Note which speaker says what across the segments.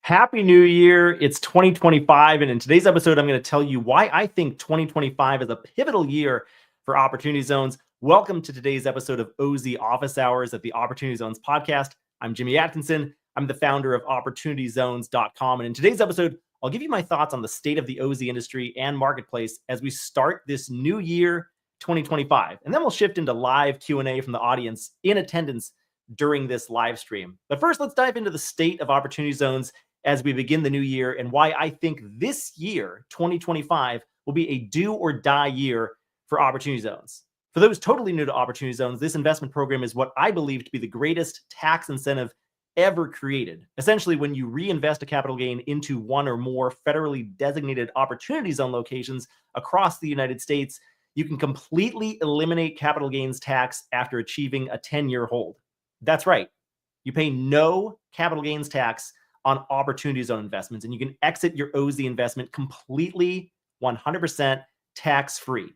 Speaker 1: Happy New Year. It's 2025. And in today's episode, I'm going to tell you why I think 2025 is a pivotal year for Opportunity Zones. Welcome to today's episode of OZ Office Hours at the Opportunity Zones podcast. I'm Jimmy Atkinson. I'm the founder of OpportunityZones.com. And in today's episode, I'll give you my thoughts on the state of the OZ industry and marketplace as we start this new year, 2025. And then we'll shift into live Q&A from the audience in attendance during this live stream. But first, let's dive into the state of Opportunity Zones as we begin the new year and why I think this year, 2025, will be a do or die year for Opportunity Zones. For those totally new to Opportunity Zones, this investment program is what I believe to be the greatest tax incentive ever created. Essentially, when you reinvest a capital gain into one or more federally designated Opportunity Zone locations across the United States, you can completely eliminate capital gains tax after achieving a 10-year hold. That's right. You pay no capital gains tax on Opportunity Zone investments, and you can exit your OZ investment completely 100% tax-free.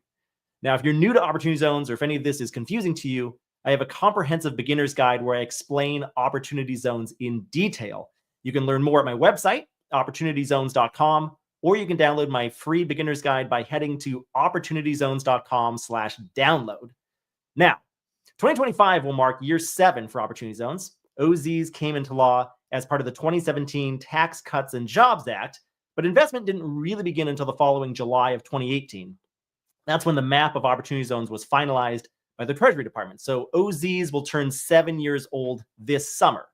Speaker 1: Now, if you're new to Opportunity Zones or if any of this is confusing to you, I have a comprehensive beginner's guide where I explain Opportunity Zones in detail. You can learn more at my website, OpportunityZones.com, or you can download my free beginner's guide by heading to OpportunityZones.com/download. Now, 2025 will mark year 7 for Opportunity Zones. OZs came into law as part of the 2017 Tax Cuts and Jobs Act, but investment didn't really begin until the following July of 2018. That's when the map of Opportunity Zones was finalized by the Treasury Department. So OZs will turn 7 years old this summer.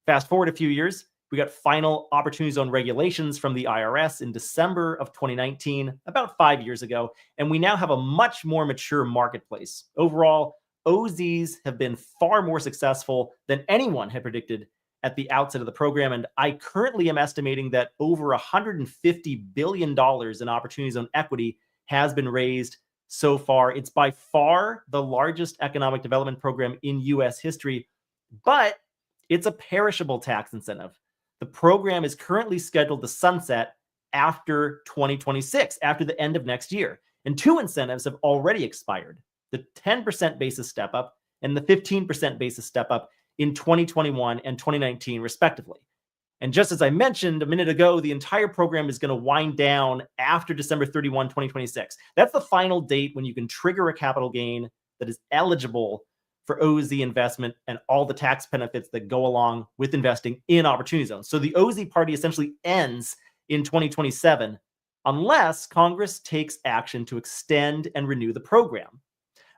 Speaker 1: Fast forward a few years, we got final Opportunity Zone regulations from the IRS in December of 2019, about 5 years ago, and we now have a much more mature marketplace. Overall, OZs have been far more successful than anyone had predicted at the outset of the program, and I currently am estimating that over $150 billion in Opportunity Zone equity has been raised so far. It's by far the largest economic development program in U.S. history, but it's a perishable tax incentive. The program is currently scheduled to sunset after 2026, after the end of next year, and 2 incentives have already expired: the 10% basis step up and the 15% basis step up in 2021 and 2019, respectively. And just as I mentioned a minute ago, the entire program is going to wind down after December 31, 2026. That's the final date when you can trigger a capital gain that is eligible for OZ investment and all the tax benefits that go along with investing in Opportunity Zones. So the OZ party essentially ends in 2027 unless Congress takes action to extend and renew the program.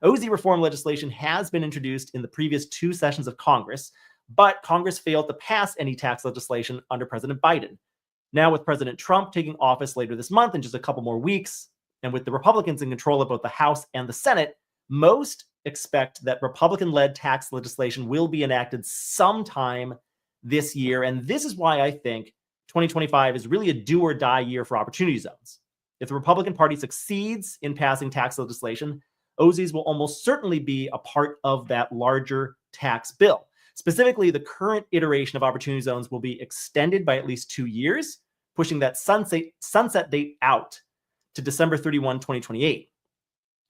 Speaker 1: OZ reform legislation has been introduced in the previous 2 sessions of Congress, but Congress failed to pass any tax legislation under President Biden. Now, with President Trump taking office later this month in just a couple more weeks, and with the Republicans in control of both the House and the Senate, most expect that Republican-led tax legislation will be enacted sometime this year. And this is why I think 2025 is really a do or die year for Opportunity Zones. If the Republican Party succeeds in passing tax legislation, OZs will almost certainly be a part of that larger tax bill. Specifically, the current iteration of Opportunity Zones will be extended by at least 2 years, pushing that sunset date out to December 31, 2028.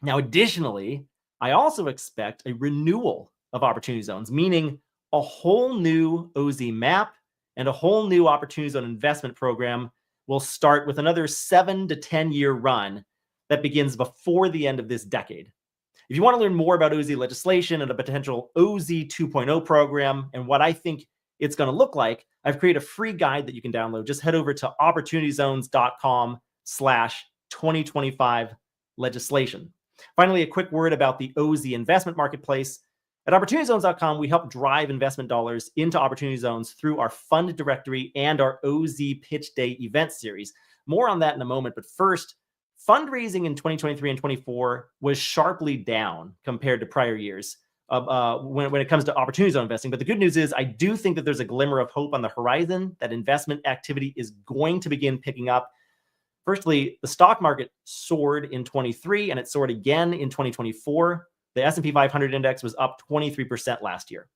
Speaker 1: Now, additionally, I also expect a renewal of Opportunity Zones, meaning a whole new OZ map and a whole new Opportunity Zone investment program will start with another 7 to 10-year run that begins before the end of this decade. If you want to learn more about OZ legislation and a potential OZ 2.0 program and what I think it's going to look like, I've created a free guide that you can download. Just head over to OpportunityZones.com/2025 legislation. Finally, a quick word about the OZ investment marketplace. At OpportunityZones.com, we help drive investment dollars into Opportunity Zones through our fund directory and our OZ Pitch Day event series. More on that in a moment, but first, fundraising in 2023 and 24 was sharply down compared to prior years when it comes to Opportunity Zone investing. But the good news is I do think that there's a glimmer of hope on the horizon that investment activity is going to begin picking up. Firstly, the stock market soared in 23 and it soared again in 2024. The S&P 500 index was up 23% last year.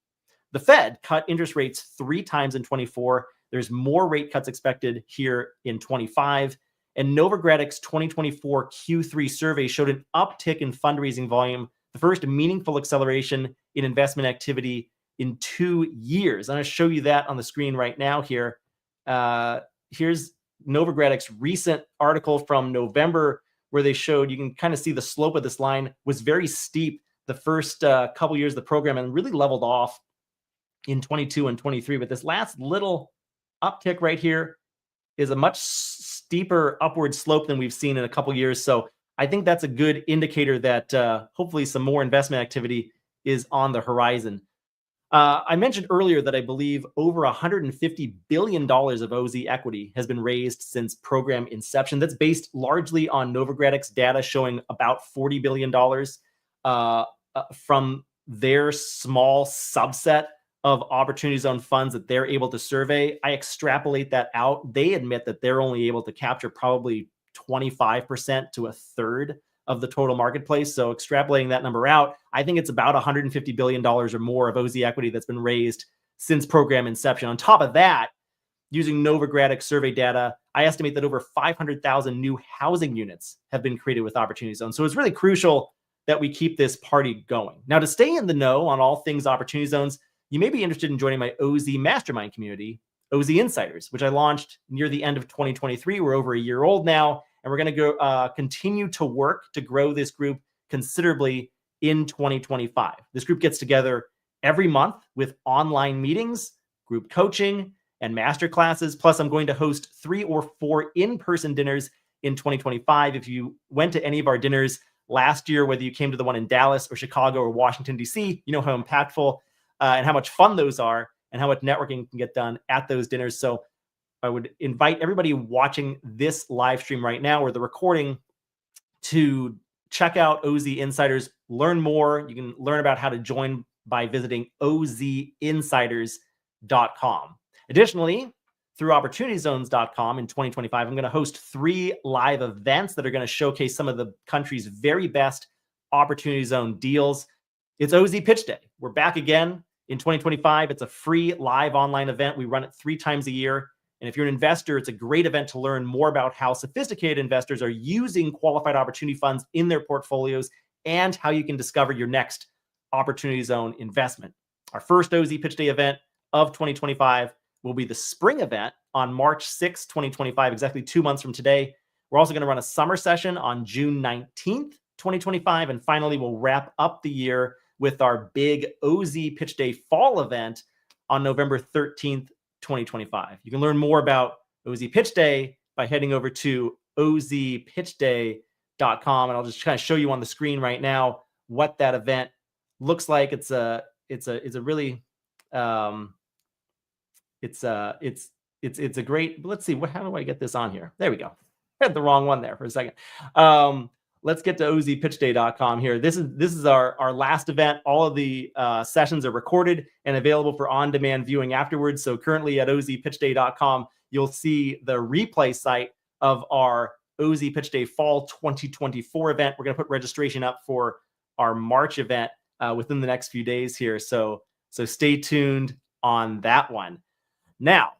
Speaker 1: The Fed cut interest rates 3 times in 24. There's more rate cuts expected here in 25. And Novogradic's 2024 Q3 survey showed an uptick in fundraising volume, the first meaningful acceleration in investment activity in 2 years. I'm going to show you that on the screen right now here. Here's Novogradec's recent article from November where they showed, you can kind of see the slope of this line was very steep the first couple years of the program and really leveled off in 22 and 23. But this last little uptick right here is a much steeper upward slope than we've seen in a couple years. So I think that's a good indicator that hopefully some more investment activity is on the horizon. I mentioned earlier that I believe over $150 billion of OZ equity has been raised since program inception. That's based largely on Novogradec's data showing about $40 billion from their small subset of Opportunity Zone funds that they're able to survey. I extrapolate that out. They admit that they're only able to capture probably 25% to a third of the total marketplace. So extrapolating that number out, I think it's about $150 billion or more of OZ equity that's been raised since program inception. On top of that, using Novogradec survey data, I estimate that over 500,000 new housing units have been created with Opportunity Zone. So it's really crucial that we keep this party going. Now, to stay in the know on all things Opportunity Zones, you may be interested in joining my OZ Mastermind community, OZ Insiders, which I launched near the end of 2023. We're over a year old now, and we're going to go continue to work to grow this group considerably in 2025. This group gets together every month with online meetings, group coaching, and master classes. Plus, I'm going to host 3 or 4 in-person dinners in 2025. If you went to any of our dinners last year, whether you came to the one in Dallas or Chicago or Washington, D.C., you know how impactful and how much fun those are and how much networking can get done at those dinners. So I would invite everybody watching this live stream right now or the recording to check out OZ Insiders, learn more. You can learn about how to join by visiting ozinsiders.com. Additionally, through opportunityzones.com in 2025, I'm going to host 3 live events that are going to showcase some of the country's very best Opportunity Zone deals. It's OZ Pitch Day. We're back again in 2025. It's a free live online event. We run it 3 times a year. And if you're an investor, it's a great event to learn more about how sophisticated investors are using qualified opportunity funds in their portfolios and how you can discover your next Opportunity Zone investment. Our first OZ Pitch Day event of 2025 will be the spring event on March 6, 2025, exactly 2 months from today. We're also going to run a summer session on June 19th, 2025. And finally, we'll wrap up the year with our big OZ Pitch Day fall event on November 13th, 2025. You can learn more about OZ Pitch Day by heading over to ozpitchday.com. And I'll just kind of show you on the screen right now what that event looks like. It's a really it's a great, let's see, how do I get this on here? There we go. I had the wrong one there for a second. Let's get to ozpitchday.com here. This is our last event. All of the sessions are recorded and available for on-demand viewing afterwards. So currently at ozpitchday.com, you'll see the replay site of our OZ Pitch Day Fall 2024 event. We're going to put registration up for our March event within the next few days here. So stay tuned on that one. Now,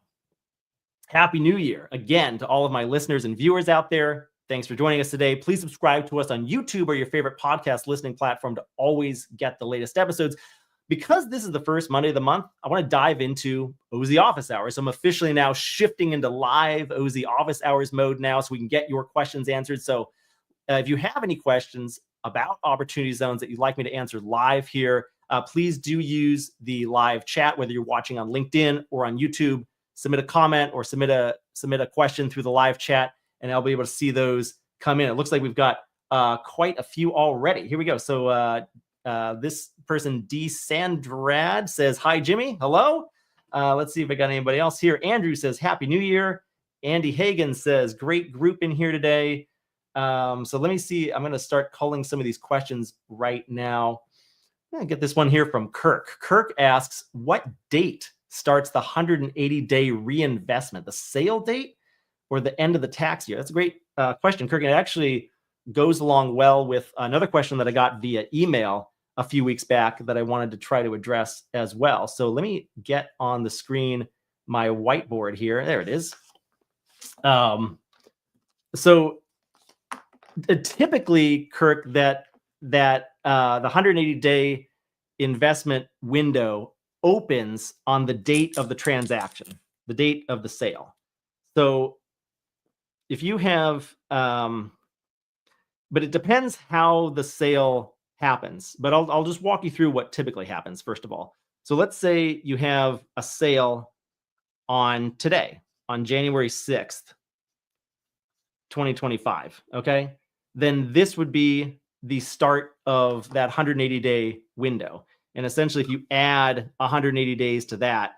Speaker 1: Happy New Year again to all of my listeners and viewers out there. Thanks for joining us today. Please subscribe to us on YouTube or your favorite podcast listening platform to always get the latest episodes. Because this is the first Monday of the month, I want to dive into OZ Office Hours. I'm officially now shifting into live OZ Office Hours mode now so we can get your questions answered. So if you have any questions about Opportunity Zones that you'd like me to answer live here, please do use the live chat, whether you're watching on LinkedIn or on YouTube. Submit a comment or submit a question through the live chat, and I'll be able to see those come in. It looks like we've got quite a few already. Here we go. So this person, D. Sandrad, says, hi, Jimmy. Hello. Let's see if I got anybody else here. Andrew says, Happy New Year. Andy Hagan says, great group in here today. So let me see. I'm going to start culling some of these questions right now. I'm going to get this one here from Kirk. Kirk asks, what date starts the 180-day reinvestment? The sale date or the end of the tax year? That's a great question, Kirk. And it actually goes along well with another question that I got via email a few weeks back that I wanted to try to address as well. So let me get on the screen my whiteboard here. There it is. So typically, Kirk, that the 180-day investment window opens on the date of the transaction, the date of the sale. So if you have, but it depends how the sale happens. But I'll just walk you through what typically happens, first of all. So let's say you have a sale on today, on January 6th, 2025. Okay. Then this would be the start of that 180-day window. And essentially, if you add 180 days to that,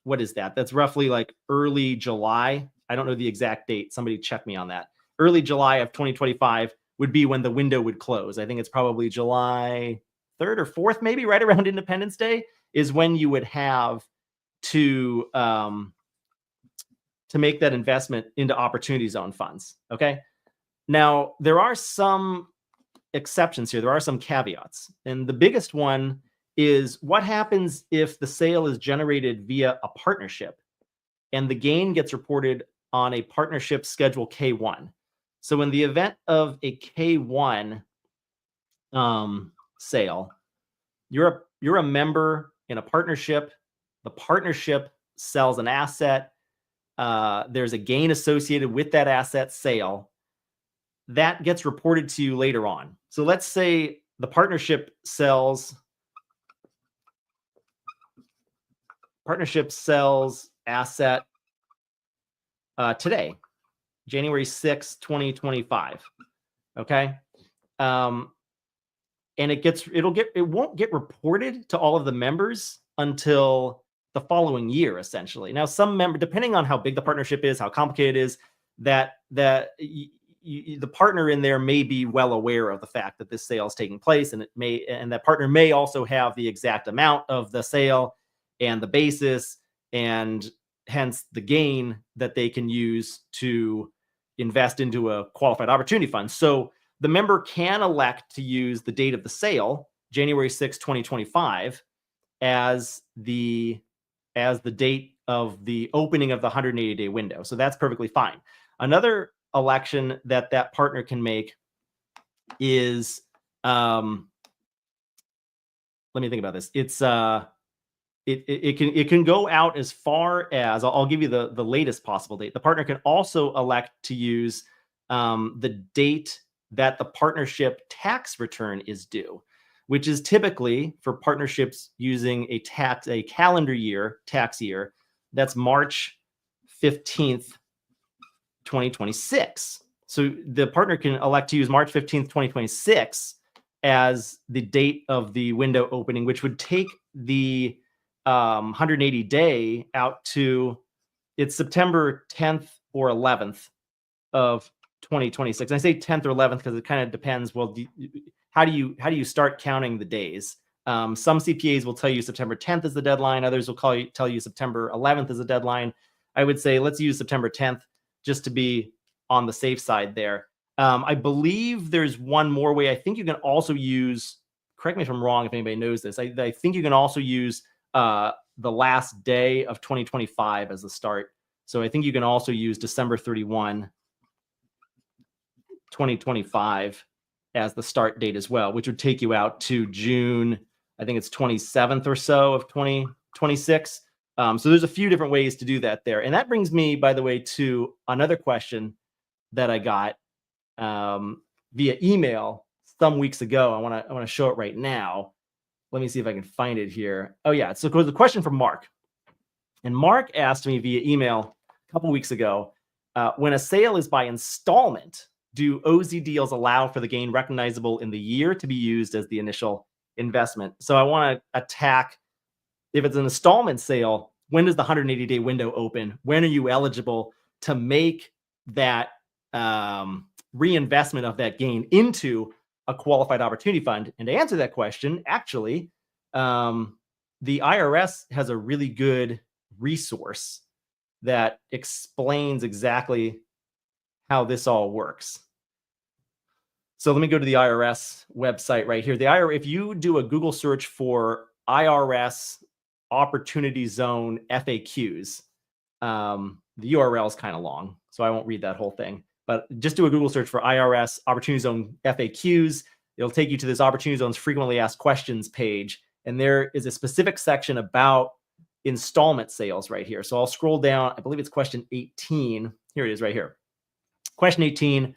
Speaker 1: what is that? That's roughly like early July. I don't know the exact date. Somebody check me on that. Early July of 2025 would be when the window would close. I think it's probably July 3rd or 4th, maybe right around Independence Day, is when you would have to make that investment into Opportunity Zone funds. Okay. Now, there are some exceptions here. There are some caveats. And the biggest one is what happens if the sale is generated via a partnership and the gain gets reported on a partnership schedule K1. So in the event of a K1 sale, you're a member in a partnership. The partnership sells an asset. There's a gain associated with that asset sale that gets reported to you later on. So let's say the partnership sells asset today, January 6th, 2025. Okay. And it won't get reported to all of the members until the following year, essentially. Now, depending on how big the partnership is, how complicated it is, the partner in there may be well aware of the fact that this sale is taking place, and that partner may also have the exact amount of the sale and the basis, and hence the gain that they can use to invest into a qualified opportunity fund. So the member can elect to use the date of the sale, January 6, 2025, as the date of the opening of the 180-day window. So that's perfectly fine. Another election that partner can make is, let me think about this. It's it can go out as far as, I'll give you the latest possible date. The partner can also elect to use the date that the partnership tax return is due, which is typically for partnerships using a calendar year, tax year, that's March 15th, 2026. So the partner can elect to use March 15th, 2026 as the date of the window opening, which would take the 180-day out to it's September 10th or 11th of 2026. And I say 10th or 11th because it kind of depends. Well, how do you start counting the days? Some CPAs will tell you September 10th is the deadline. Others will tell you September 11th is the deadline. I would say let's use September 10th just to be on the safe side there. I believe there's one more way. I think you can also use, correct me if I'm wrong if anybody knows this, I think you can also use the last day of 2025 as the start. So I think you can also use December 31, 2025 as the start date as well, which would take you out to June, I think it's 27th or so of 2026. So there's a few different ways to do that there. And that brings me, by the way, to another question that I got via email some weeks ago. I want to show it right now. Let me see if I can find it here. Oh yeah, so it was a question from Mark. And Mark asked me via email a couple weeks ago, when a sale is by installment, do OZ deals allow for the gain recognizable in the year to be used as the initial investment? So I want to attack, if it's an installment sale, when does the 180-day window open? When are you eligible to make that reinvestment of that gain into a qualified opportunity fund? And to answer that question, actually, the IRS has a really good resource that explains exactly how this all works. So let me go to the IRS website right here. If you do a Google search for IRS Opportunity Zone FAQs, the URL is kind of long, so I won't read that whole thing. But just do a Google search for IRS Opportunity Zone FAQs. It'll take you to this Opportunity Zones Frequently Asked Questions page. And there is a specific section about installment sales right here. So I'll scroll down. I believe it's question 18. Here it is right here. Question 18.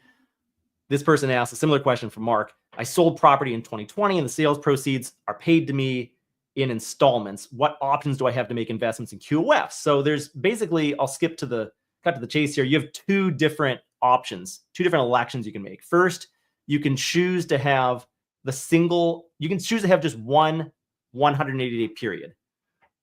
Speaker 1: This person asked a similar question from Mark. I sold property in 2020 and the sales proceeds are paid to me in installments. What options do I have to make investments in QOF? So there's basically, I'll skip to the cut to the chase here. You have two different options, two different elections you can make. First, you can choose to have just one 180-day period.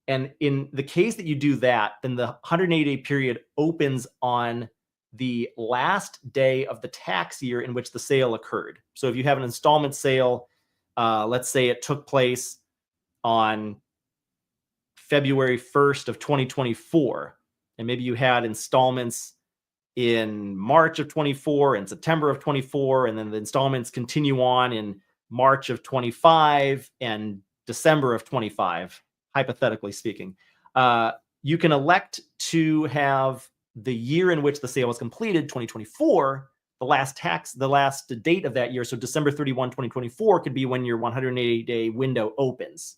Speaker 1: And in the case that you do that, then the 180-day period opens on the last day of the tax year in which the sale occurred. So if you have an installment sale, let's say it took place on February 1st of 2024, and maybe you had installments in March of 24 and September of 24, and then the installments continue on in March of 25 and December of 25, hypothetically speaking. You can elect to have the year in which the sale was completed, 2024, the last date of that year. So December 31, 2024 could be when your 180-day window opens.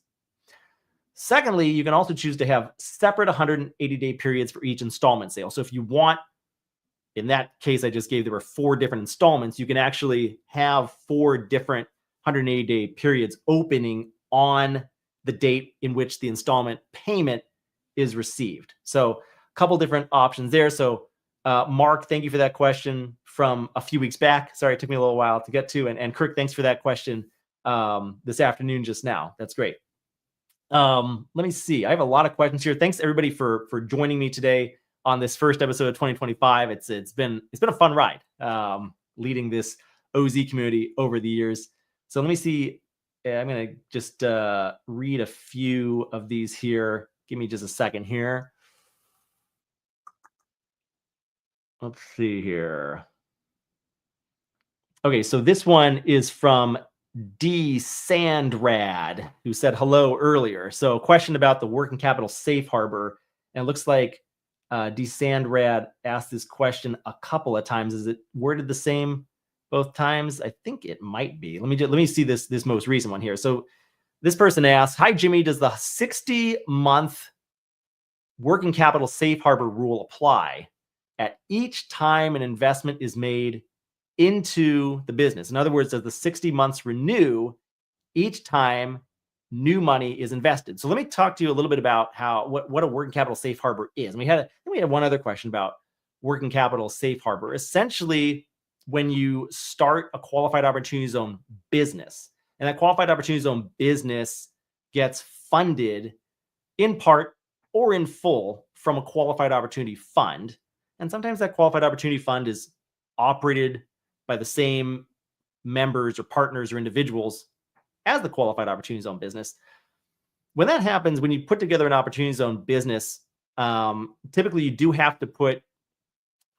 Speaker 1: Secondly, you can also choose to have separate 180-day periods for each installment sale. So if you want, in that case I just gave, there were 4 different installments, you can actually have 4 different 180-day periods opening on the date in which the installment payment is received. So a couple different options there. So Mark, thank you for that question from a few weeks back. Sorry, it took me a little while to get to. And Kirk, thanks for that question this afternoon just now. That's great. Let me see. I have a lot of questions here. Thanks everybody for joining me today on this first episode of 2025. It's been a fun ride leading this OZ community over the years. So let me see. I'm going to just read a few of these here. Give me just a second here. Let's see here. Okay, so this one is from D. Sandrad, who said hello earlier. So a question about the working capital safe harbor. And it looks like D. Sandrad asked this question a couple of times. Is it worded the same both times? I think it might be. Let me see this most recent one here. So this person asked, hi, Jimmy, does the 60-month working capital safe harbor rule apply at each time an investment is made into the business? In other words, does the 60 months renew each time new money is invested? So let me talk to you a little bit about what a working capital safe harbor is. And we had one other question about working capital safe harbor. Essentially, when you start a qualified opportunity zone business, and that qualified opportunity zone business gets funded in part or in full from a qualified opportunity fund. And sometimes that qualified opportunity fund is operated by the same members or partners or individuals as the qualified opportunity zone business. When that happens, when you put together an opportunity zone business, typically you do have to put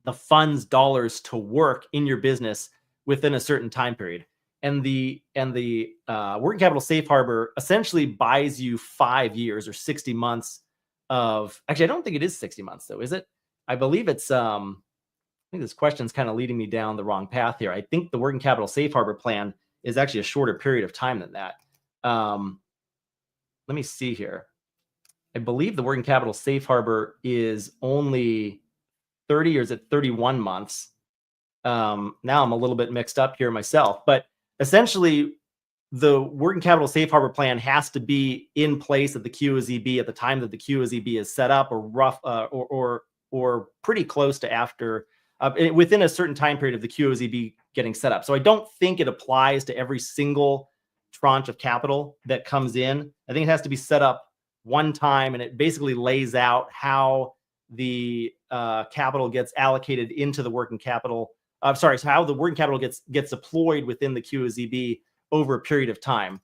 Speaker 1: the fund's dollars to work in your business within a certain time period. And the working capital safe harbor essentially buys you 5 years or 60 months of, actually, I don't think it is 60 months though, is it? I believe it's, I think this question's kind of leading me down the wrong path here. I think the working capital safe harbor plan is actually a shorter period of time than that. Let me see here. I believe the working capital safe harbor is only 30 or is it 31 months? Now I'm a little bit mixed up here myself, but essentially the working capital safe harbor plan has to be in place at the QOZB at the time that the QOZB is set up, or pretty close to after, within a certain time period of the QOZB getting set up. So I don't think it applies to every single tranche of capital that comes in. I think it has to be set up one time, and it basically lays out how the capital gets allocated into the working capital. So how the working capital gets deployed within the QOZB over a period of time.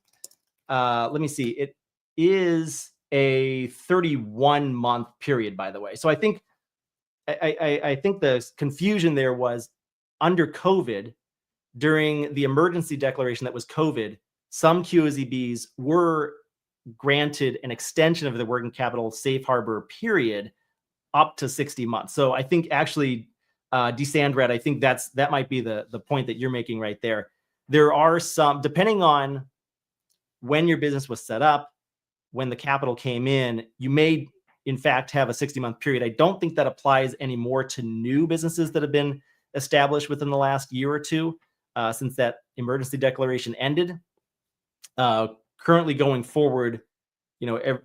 Speaker 1: Let me see. It is a 31-month period, by the way. So I think the confusion there was under COVID, during the emergency declaration that was COVID, some QOZBs were granted an extension of the working capital safe harbor period up to 60 months. So I think actually, DeSandred, I think that might be the point that you're making right there. There are some, depending on when your business was set up, when the capital came in, you may in fact, have a 60-month period. I don't think that applies anymore to new businesses that have been established within the last year or two, since that emergency declaration ended. Currently going forward,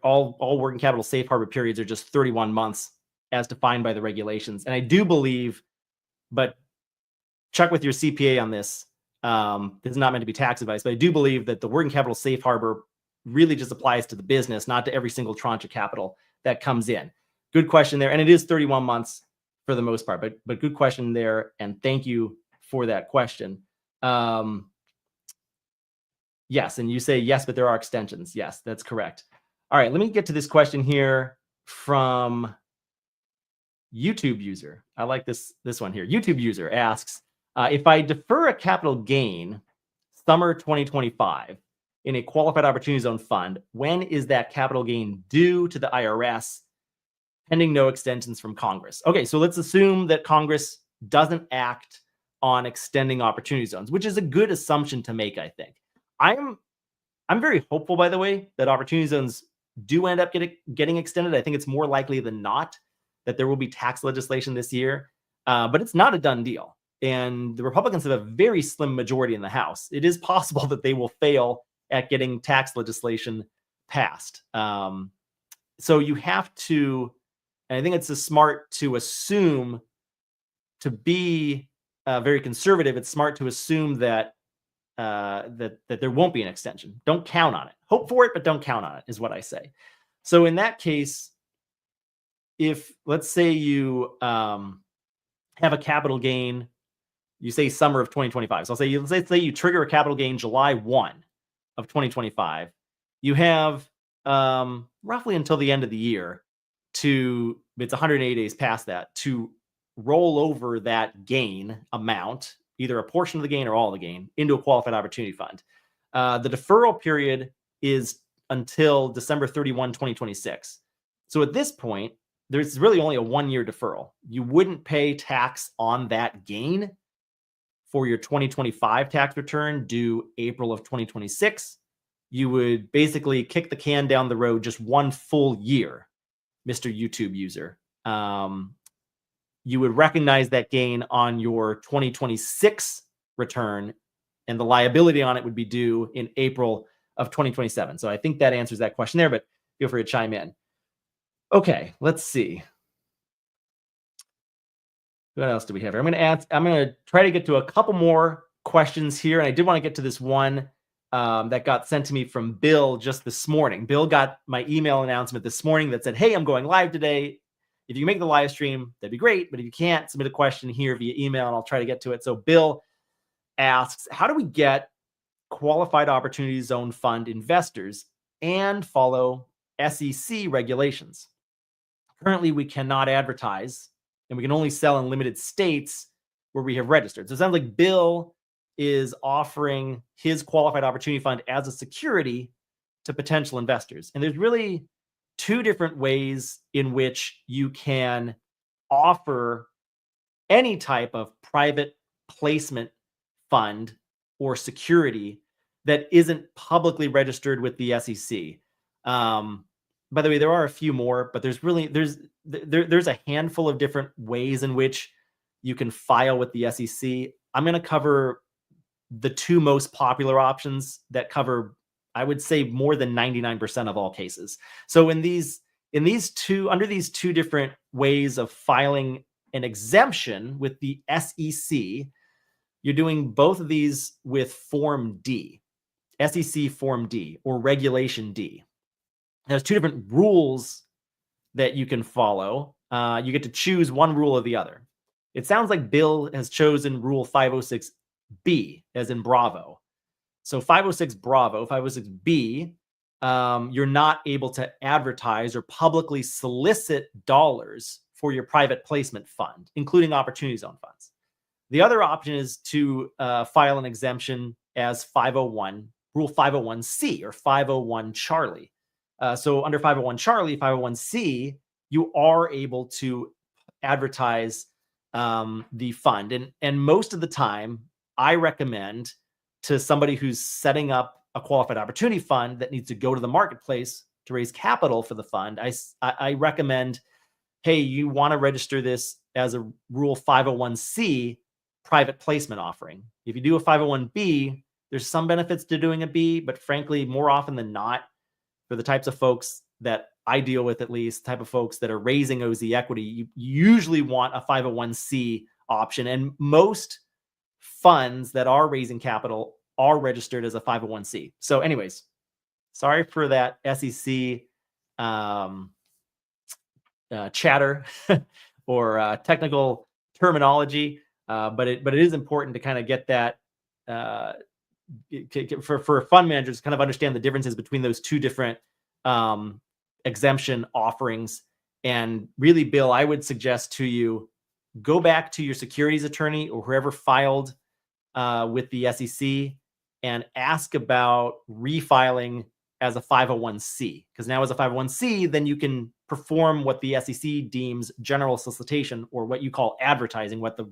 Speaker 1: all working capital safe harbor periods are just 31 months as defined by the regulations. And I do believe, but check with your CPA on this. This is not meant to be tax advice, but I do believe that the working capital safe harbor really just applies to the business, not to every single tranche of capital that comes in. Good question there. And it is 31 months for the most part, but good question there. And thank you for that question. Yes. And you say, yes, but there are extensions. Yes, that's correct. All right. Let me get to this question here from YouTube user. I like this one here. YouTube user asks, if I defer a capital gain summer 2025 in a qualified opportunity zone fund, when is that capital gain due to the IRS pending no extensions from Congress? Okay, so let's assume that Congress doesn't act on extending opportunity zones, which is a good assumption to make, I think. I'm very hopeful, by the way, that opportunity zones do end up getting extended. I think it's more likely than not that there will be tax legislation this year, but it's not a done deal. And the Republicans have a very slim majority in the House. It is possible that they will fail at getting tax legislation passed. So you have to, and I think it's smart to assume, to be very conservative, it's smart to assume that that there won't be an extension. Don't count on it. Hope for it, but don't count on it, is what I say. So in that case, if let's say you have a capital gain, you say summer of 2025. So let's say you trigger a capital gain July 1 of 2025. You have roughly until the end of the year it's 180 days past that, to roll over that gain amount, either a portion of the gain or all of the gain, into a qualified opportunity fund. The deferral period is until December 31, 2026. So at this point, there's really only a 1-year deferral. You wouldn't pay tax on that gain for your 2025 tax return due April of 2026. You would basically kick the can down the road just 1 full year, Mr. YouTube user. You would recognize that gain on your 2026 return, and the liability on it would be due in April of 2027. So I think that answers that question there, but feel free to chime in. Okay, let's see. What else do we have here? I'm going to try to get to a couple more questions here. And I did want to get to this one that got sent to me from Bill just this morning. Bill got my email announcement this morning that said, hey, I'm going live today. If you can make the live stream, that'd be great. But if you can't, submit a question here via email and I'll try to get to it. So Bill asks, how do we get qualified opportunity zone fund investors and follow SEC regulations? Currently, we cannot advertise, and we can only sell in limited states where we have registered. So it sounds like Bill is offering his qualified opportunity fund as a security to potential investors. And there's really 2 different ways in which you can offer any type of private placement fund or security that isn't publicly registered with the SEC. By the way, there are a few more, but there's a handful of different ways in which you can file with the SEC. I'm going to cover the 2 most popular options that cover, I would say, more than 99% of all cases. So under these 2 different ways of filing an exemption with the SEC, you're doing both of these with Form D, SEC Form D or Regulation D. There's 2 different rules that you can follow. You get to choose one rule or the other. It sounds like Bill has chosen Rule 506B, as in Bravo. So 506 Bravo, 506B, you're not able to advertise or publicly solicit dollars for your private placement fund, including opportunity zone funds. The other option is to file an exemption as 501, Rule 501C or 501 Charlie. So under 501 Charlie, 501C, you are able to advertise the fund. And most of the time, I recommend to somebody who's setting up a qualified opportunity fund that needs to go to the marketplace to raise capital for the fund, I recommend, hey, you want to register this as a Rule 501c private placement offering. If you do a 501b, there's some benefits to doing a B, but frankly, more often than not, for the types of folks that I deal with, at least, type of folks that are raising OZ equity, you usually want a 501c option. And most funds that are raising capital are registered as a 501c. So anyways, sorry for that SEC chatter or technical terminology, but it is important to kind of get that for fund managers, kind of understand the differences between those two different exemption offerings. And really, Bill, I would suggest to you, go back to your securities attorney or whoever filed with the SEC and ask about refiling as a 501c, because now as a 501c, then you can perform what the SEC deems general solicitation, or what you call advertising, what the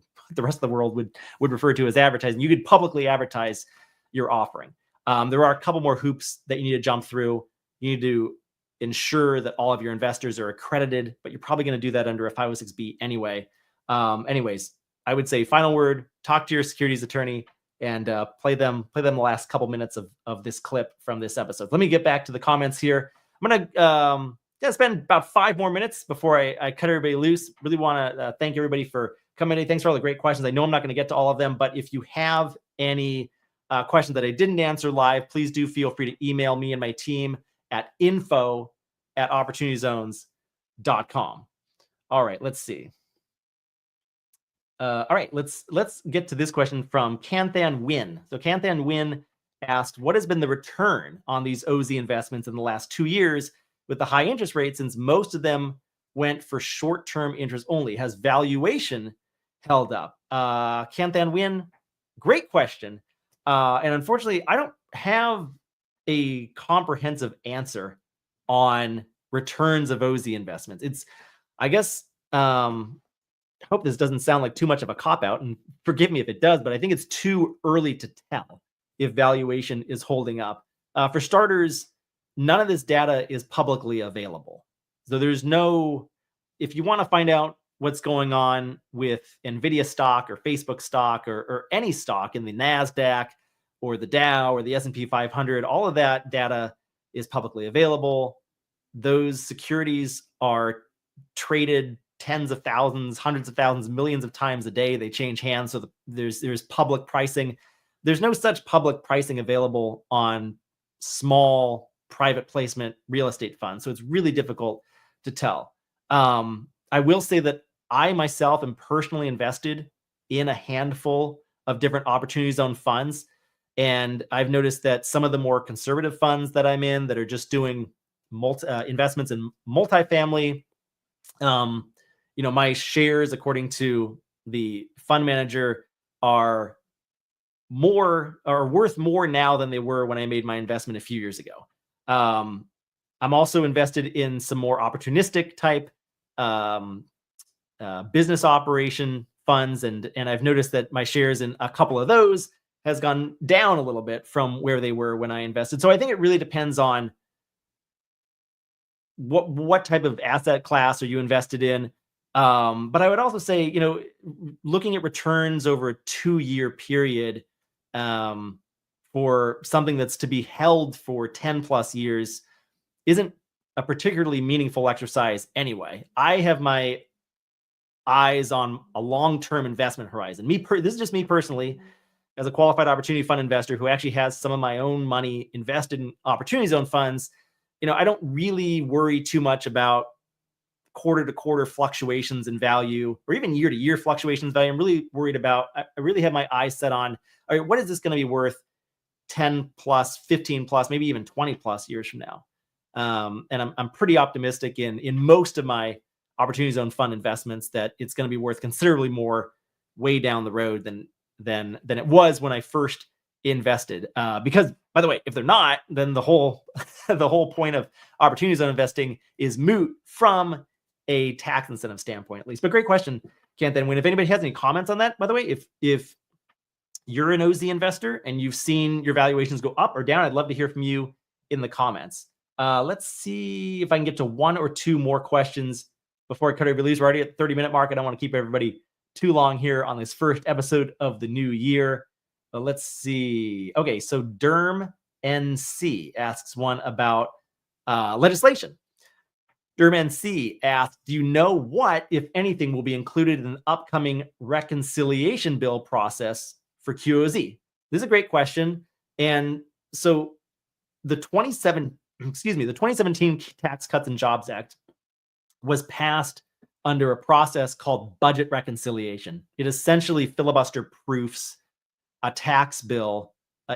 Speaker 1: rest of the world would refer to as advertising. You could publicly advertise your offering. There are a couple more hoops that you need to jump through. You need to ensure that all of your investors are accredited, but you're probably going to do that under a 506b anyway. Anyways, I would say final word, talk to your securities attorney and play them the last couple minutes of this clip from this episode. Let me get back to the comments here. I'm going to spend about 5 more minutes before I cut everybody loose. Really want to thank everybody for coming in. Thanks for all the great questions. I know I'm not going to get to all of them, but if you have any questions that I didn't answer live, please do feel free to email me and my team at info@opportunityzones.com. All right, let's see. All right, let's get to this question from Kanthan Win. So Kanthan Win asked, what has been the return on these OZ investments in the last 2 years with the high interest rate, since most of them went for short-term interest only? Has valuation held up? Kanthan Win, great question. And unfortunately, I don't have a comprehensive answer on returns of OZ investments. It's, I guess, I hope this doesn't sound like too much of a cop-out, and forgive me if it does, but I think it's too early to tell if valuation is holding up. For starters, none of this data is publicly available. So there's no, if you want to find out what's going on with NVIDIA stock or Facebook stock or any stock in the NASDAQ or the Dow or the S&P 500, all of that data is publicly available. Those securities are traded tens of thousands, hundreds of thousands, millions of times a day. They change hands. So there's public pricing. There's no such public pricing available on small private placement real estate funds. So it's really difficult to tell. I will say that I myself am personally invested in a handful of different opportunity zone funds. And I've noticed that some of the more conservative funds that I'm in that are just doing investments in multifamily, my shares, according to the fund manager, are worth more now than they were when I made my investment a few years ago. I'm also invested in some more opportunistic type business operation funds, and I've noticed that my shares in a couple of those has gone down a little bit from where they were when I invested. So I think it really depends on what type of asset class are you invested in. But I would also say, looking at returns over a 2-year period for something that's to be held for 10 plus years isn't a particularly meaningful exercise anyway. I have my eyes on a long-term investment horizon. This is just me personally, as a qualified opportunity fund investor who actually has some of my own money invested in opportunity zone funds. I don't really worry too much about quarter-to-quarter fluctuations in value, or even year-to-year fluctuations in value. I'm really worried about, I really have my eyes set on, all right, what is this going to be worth 10 plus, 15 plus, maybe even 20 plus years from now? And I'm pretty optimistic in most of my opportunity zone fund investments that it's going to be worth considerably more way down the road than it was when I first invested. Because, by the way, if they're not, then the whole point of opportunity zone investing is moot from a tax incentive standpoint, at least. But great question, Kent. When if anybody has any comments on that, by the way, if you're an OZ investor and you've seen your valuations go up or down, I'd love to hear from you in the comments. Let's see if I can get to one or two more questions before I cut over loose. We're already at the 30-minute mark. I don't want to keep everybody too long here on this first episode of the new year. But let's see. Okay, so Derm NC asks one about legislation. Derm NC asks, do you know what, if anything, will be included in an upcoming reconciliation bill process for QOZ? This is a great question. And so the 2017 Tax Cuts and Jobs Act was passed under a process called budget reconciliation. It essentially filibuster proofs a tax bill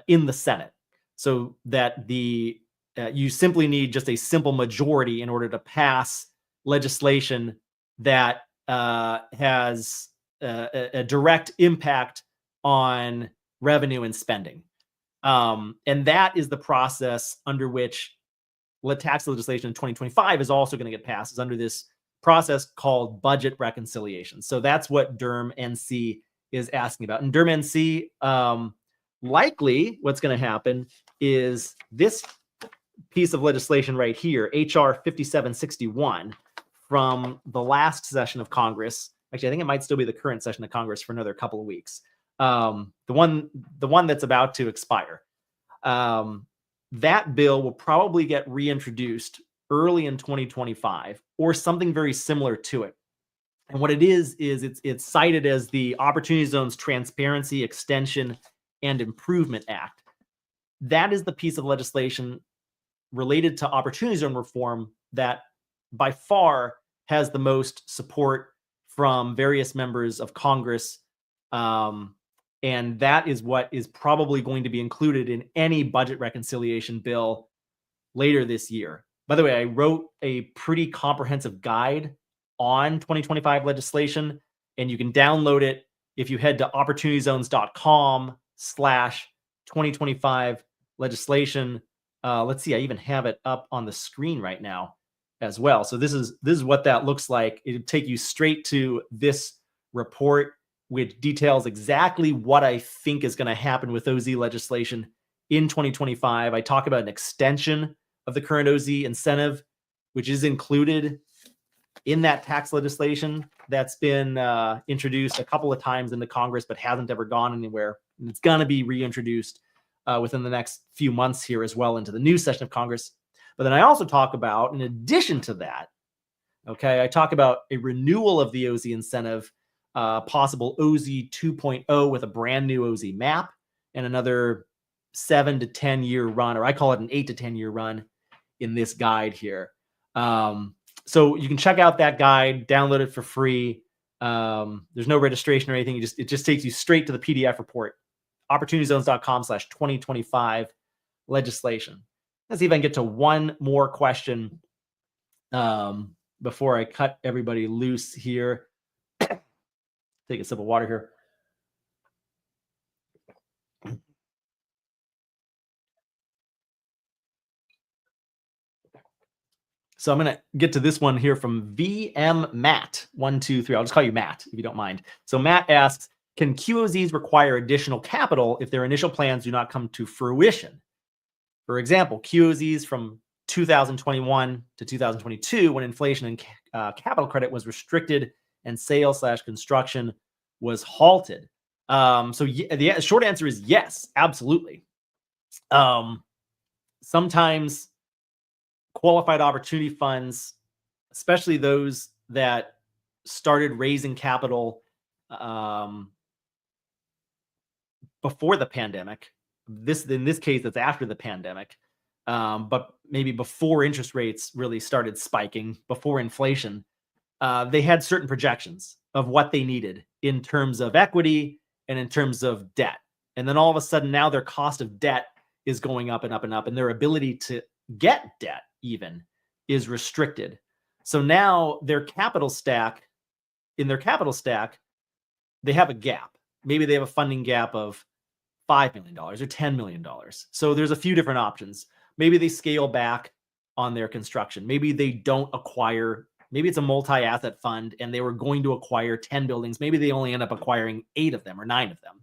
Speaker 1: in the Senate, so that you simply need just a simple majority in order to pass legislation that has a direct impact on revenue and spending. And that is the process under which tax legislation in 2025 is also going to get passed, is under this process called budget reconciliation. So that's what Derm NC is asking about. And Derm NC, likely what's going to happen is this piece of legislation right here, HR 5761, from the last session of Congress. Actually, I think it might still be the current session of Congress for another couple of weeks. The one that's about to expire. That bill will probably get reintroduced early in 2025, or something very similar to it. And what it is it's cited as the Opportunity Zones Transparency, Extension, and Improvement Act. That is the piece of legislation related to Opportunity Zone reform that by far has the most support from various members of Congress. And that is what is probably going to be included in any budget reconciliation bill later this year. By the way, I wrote a pretty comprehensive guide on 2025 legislation, and you can download it if you head to opportunityzones.com/2025 legislation. Let's see, I even have it up on the screen right now as well. So this is what that looks like. It'll take you straight to this report, which details exactly what I think is going to happen with OZ legislation in 2025. I talk about an extension of the current OZ incentive, which is included in that tax legislation that's been introduced a couple of times into Congress, but hasn't ever gone anywhere. And it's going to be reintroduced within the next few months here as well into the new session of Congress. But then I also talk about, in addition to that, I talk about a renewal of the OZ incentive, possible OZ 2.0 with a brand new OZ map, and another 7 to 10 year run, or I call it an 8 to 10 year run in this guide here. So you can check out that guide, download it for free. There's no registration or anything. It just takes you straight to the PDF report, opportunityzones.com/2025 legislation. Let's see if I can get to one more question before I cut everybody loose here. Take a sip of water here. So I'm going to get to this one here from VM Matt 123. I'll just call you Matt if you don't mind. So Matt asks, can QOZs require additional capital if their initial plans do not come to fruition? For example, QOZs from 2021 to 2022, when inflation and capital credit was restricted and sales/construction was halted. So the short answer is yes, absolutely. Sometimes qualified opportunity funds, especially those that started raising capital before the pandemic, in this case, it's after the pandemic, but maybe before interest rates really started spiking, before inflation, they had certain projections of what they needed in terms of equity and in terms of debt. And then all of a sudden now their cost of debt is going up and up and up, and their ability to get debt even is restricted. So now in their capital stack, they have a gap. Maybe they have a funding gap of $5 million or $10 million. So there's a few different options. Maybe they scale back on their construction. Maybe they don't acquire. Maybe it's a multi-asset fund and they were going to acquire 10 buildings. Maybe they only end up acquiring 8 of them or 9 of them.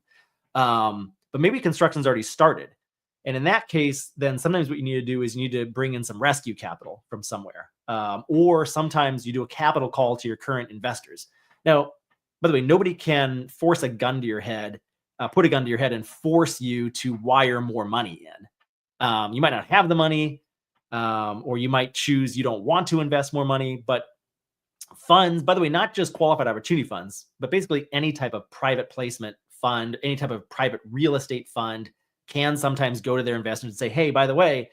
Speaker 1: But maybe construction's already started. And in that case, then sometimes what you need to do is you need to bring in some rescue capital from somewhere. Or sometimes you do a capital call to your current investors. Now, by the way, nobody can force a gun to your head, put a gun to your head and force you to wire more money in. You might not have the money, or you might choose you don't want to invest more money, but funds, by the way, not just qualified opportunity funds, but basically any type of private placement fund, any type of private real estate fund can sometimes go to their investors and say, hey, by the way,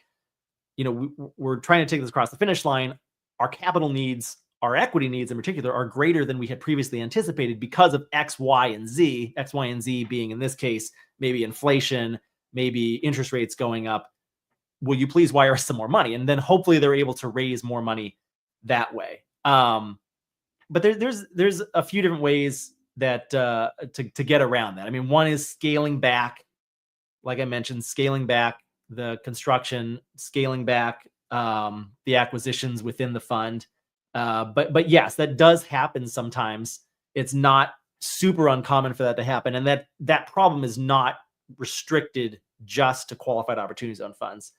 Speaker 1: we're trying to take this across the finish line. Our capital needs, our equity needs in particular, are greater than we had previously anticipated because of X, Y, and Z. X, Y, and Z being, in this case, maybe inflation, maybe interest rates going up. Will you please wire us some more money? And then hopefully they're able to raise more money that way. But there's a few different ways that to get around that. I mean, one is scaling back, like I mentioned, scaling back the construction, scaling back the acquisitions within the fund. But yes, that does happen sometimes. It's not super uncommon for that to happen, and that problem is not restricted just to qualified opportunity zone funds.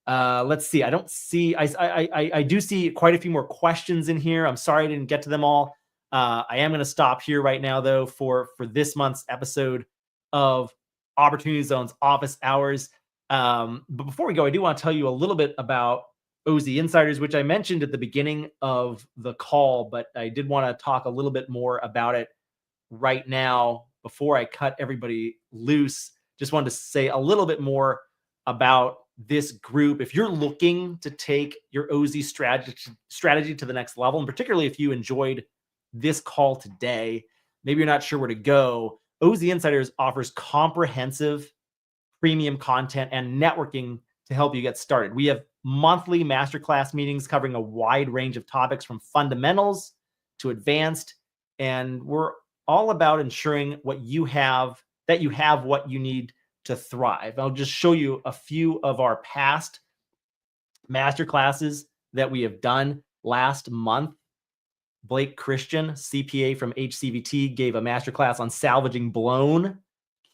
Speaker 1: Let's see. I do see quite a few more questions in here. I'm sorry I didn't get to them all. I am going to stop here right now, though, for this month's episode of Opportunity Zone's Office Hours. But before we go, I do want to tell you a little bit about OZ Insiders, which I mentioned at the beginning of the call, but I did want to talk a little bit more about it right now before I cut everybody loose. Just wanted to say a little bit more about this group. If you're looking to take your OZ strategy to the next level, and particularly if you enjoyed this call today, maybe you're not sure where to go, OZ Insiders offers comprehensive premium content and networking to help you get started. We have monthly masterclass meetings covering a wide range of topics from fundamentals to advanced, and we're all about ensuring that you have what you need to thrive. I'll just show you a few of our past masterclasses that we have done. Last month, Blake Christian, CPA from HCVT, gave a masterclass on salvaging blown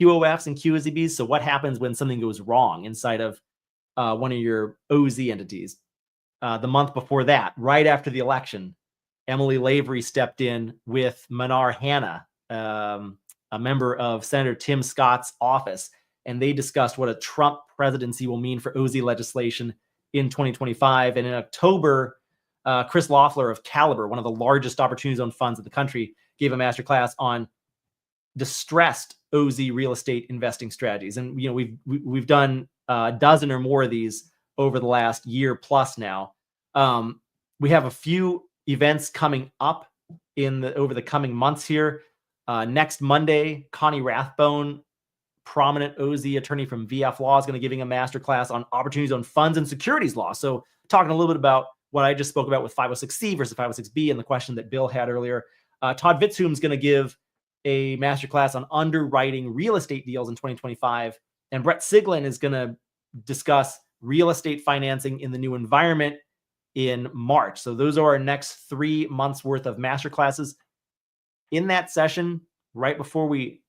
Speaker 1: QOFs and QSEBs. So what happens when something goes wrong inside of one of your OZ entities? The month before that, right after the election, Emily Lavery stepped in with Manar Hanna, a member of Senator Tim Scott's office, and they discussed what a Trump presidency will mean for OZ legislation in 2025. And in October, Chris Loeffler of Caliber, one of the largest opportunity zone funds in the country, gave a masterclass on distressed OZ real estate investing strategies. And we've done a dozen or more of these over the last year plus now. We have a few events coming up over the coming months here. Next Monday, Connie Rathbone, prominent OZ attorney from VF Law, is going to be giving a masterclass on opportunity zone funds and securities law. So talking a little bit about what I just spoke about with 506C versus 506B and the question that Bill had earlier. Todd Vitzhum is going to give a masterclass on underwriting real estate deals in 2025. And Brett Siglin is going to discuss real estate financing in the new environment in March. So those are our next 3 months worth of masterclasses. In that session, right before we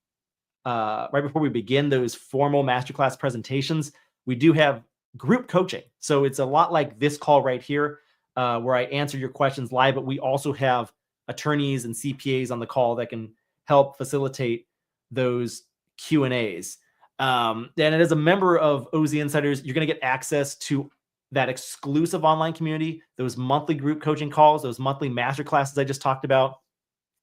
Speaker 1: begin those formal masterclass presentations, we do have group coaching. So it's a lot like this call right here, where I answer your questions live, but we also have attorneys and CPAs on the call that can help facilitate those Q&As. And as a member of OZ Insiders, you're going to get access to that exclusive online community, those monthly group coaching calls, those monthly masterclasses I just talked about.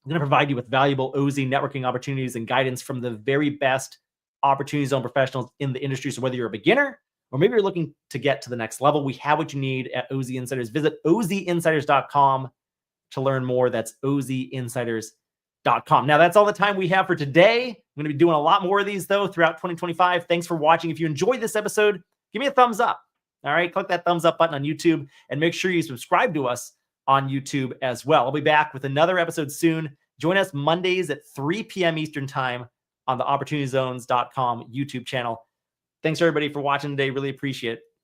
Speaker 1: I'm going to provide you with valuable OZ networking opportunities and guidance from the very best opportunity zone professionals in the industry. So whether you're a beginner or maybe you're looking to get to the next level, we have what you need at OZ Insiders. Visit ozinsiders.com to learn more. That's ozinsiders.com. Now, that's all the time we have for today. I'm going to be doing a lot more of these, though, throughout 2025. Thanks for watching. If you enjoyed this episode, give me a thumbs up. All right, click that thumbs up button on YouTube and make sure you subscribe to us on YouTube as well. I'll be back with another episode soon. Join us Mondays at 3 p.m. Eastern time on the opportunityzones.com YouTube channel. Thanks, everybody, for watching today. Really appreciate it.